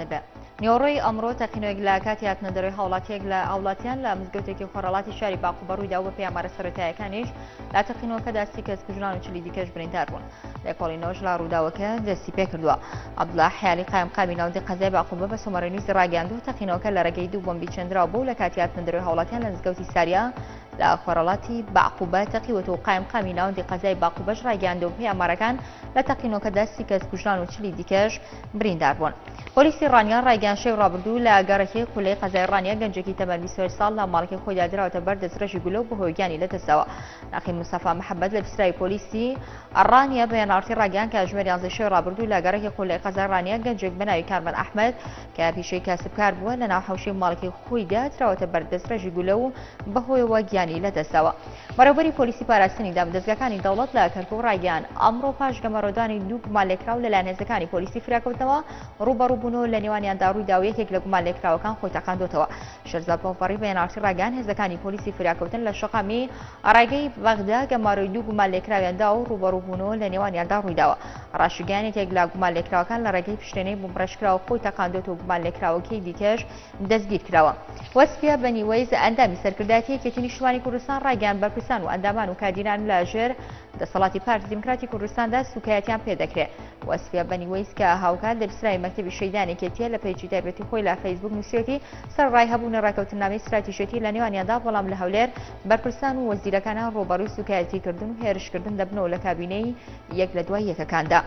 لەبێ. نیوەڕۆی ئەمڕۆ تەقینەوەیەک لە کاتی هاتنەدەرەوەی هاوڵاتیەک لە هاوڵاتیان لە مزگەوتێکی خۆڕەڵاتی شاری باقوبە ڕوویدا و بە پێامارە سەرەتاییەکانیش لە تەقینەوەکەدا 30 کەس کوژران و 40 دیکەش بریندار بوون. لێکۆڵینەوەش لە ڕووداوەکە دەستی پێ کردووە. عەبدوڵڵاه حیالی قایمقامی ناوەندی قەزای باقوبە بە سۆمەڕێنوویستی ڕاگەیاندووە تەقینەوەکە لە ڕێگەی دوو بۆمبی چێندراوە بوو لە کاتی هاتنەدەرەوەی هاوڵاتیان لە مزگەوتی ساریا لە خۆڕەڵاتی باقوبە تەقیوەتە و قایمقامی ناوەندی قەزای باقوبەش ڕاگەیاندووە و پێامارەکان لە تەقینەوەکەدا 30 کەس کوژران و 40 دیکەش بریندار بوون. پۆلیسی ڕانیان ڕایگەیاند شەوی ڕابردوو لە گەڕەکی قولەی قەزای ڕانیە گەنجێکی تەمەن 28 ساڵ لە ماڵەکەی خۆیدا دراوەتە بەر دەستڕێژی گولە و بەهۆی گیانی لەدەستەوە. ناخی موستەفا محەممەد لە پسرای پۆلیسی ڕانیە بەیاناوتی ڕاگەیاند کە ژمێر 11 شەوی ڕابردوو لە گەڕەکی قولەی قەزای ڕانیە گەنجێک بەناوی کارمەن ئەحمەد کە پیشەی کاسبکار بووە لە ناو حەوشەی ماڵەکەی خۆیدا دراوەتە بەر دەستڕێژی گولە و بەهۆیەوە گیانی لەدەستەوە. بەڕێوەبەری پۆلیسی پاراستنی دامدەستگاکانی دەوڵەت لە کەرکوو ڕاگەیاند ئەمڕۆ پاش گەمەڕۆدانی دوو گومان لێکراو لەلایەن هێزەکانی پۆلیسی فراکەوتنەوە ڕوبەڕووبوونەوە لە نێوانیاندا ڕوویدا و یەکێک لە گومان لێکراوەکان خۆی تەقاندوتەوە. شەرزاد بەوفەڕی بەیاناوتی ڕاگەیاند هێزەکانی پۆلیسی فراکەوتن لە شەقامی ڕێگەی بەغدا گەماڕۆی دوو گومان لێکراویاندا و ڕوبەڕووبوونەوە لە نێوانیاندا ڕوویداوە. ڕاشگەیان یەکێک لە گومان لێکراوەکان لە ڕێگەی پشتێنەی بۆمبڕێژکراوە خۆی تەقاندوت و گومان لێکراوەکەی دیکەش دەستگیر کراوە. وەسفیە بەنیوەیز ئەندامی سەرکردایەتی یەکێتی نیشتوانی کوردستان ڕاگەیاند بەرپرسان و ئەندامان و کادیران لە ژێر دەسەڵاتی پارتی دیموکراتی کوردستاندا سوکایەتیان پێدەکرێت. وەسفیە بەنیوەیز کە هاوکات لە پسرای مەکتەبی شەیدانێکێتیە لە پێیجی تایبەتی خۆی لە فەیسبوک نووسێتی سەرڕای هەبوونە ڕاکەوتنامەی استراتیژیەتی لە نێوانیاندا بەڵام لە هەولێر بەرپرسان و وەزیرەکانە ڕۆبەڕووی سوکایەتیکردن و هێرشکردن دەبنەوە لە کابینەی یەک لە دوای یەکەکاندا.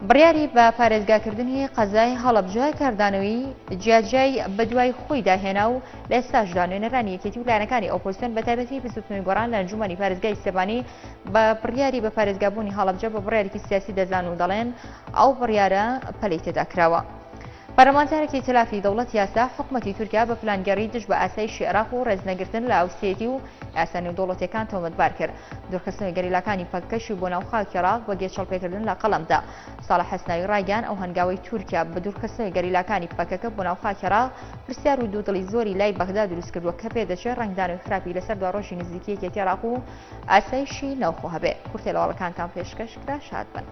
بڕیاری بە پارێزگاکردنی قەزای هەڵەبجە کاردانەوەی جیاجای بەدوای خۆی داهێنا و لە ئێستاشدا نوێنەرانی یەکێتی و لایەنەکانی ئۆپۆزیسیۆن بە تایبەتی بزوتنەوەی گۆڕان لە ئەنجومەنی پارێزگای سێبانی بە بڕیاری بە پارێزگابوونی هەڵەبجە بە بڕیارێکی سیاسی دەزان و دەڵێن ئەو بڕیارە پەلەی تێدا کراوە. پەرلەمانتارێکی تەلافی دەوڵەت یاسا حکوومەتی تورکیا بە پلانگەڕی دژ بە ئاسایشی عێراق و ڕێزنەگرتن لە ئەوسێتی و یاسانی و دەوڵەتیەکان تۆمەتبار کرد. دوورخستنەوەی گەریلاکانی پەککەشی بۆ ناوخاکی عێراق بە گێچەڵپێکردن لە قەڵەمدا. ساڵح حەسناوی ڕایگەیاند ئەو هەنگاوەی تورکیا بە دوورخستنەوەی گەریلاکانی پەکەکە بۆ ناوخاکی عێراق پرسیار و دوودڵی زۆری لای بەغدا دروست کردووە کە پێدەچێت ڕنگدانەوەی خراپی لەسەر دواڕۆژی نزیکی یەکێتی عێراق و ئاسایشی ناوخۆ هەبێت. کورتێلەوەڵەکانتان پێشکەش کرا شاد بن.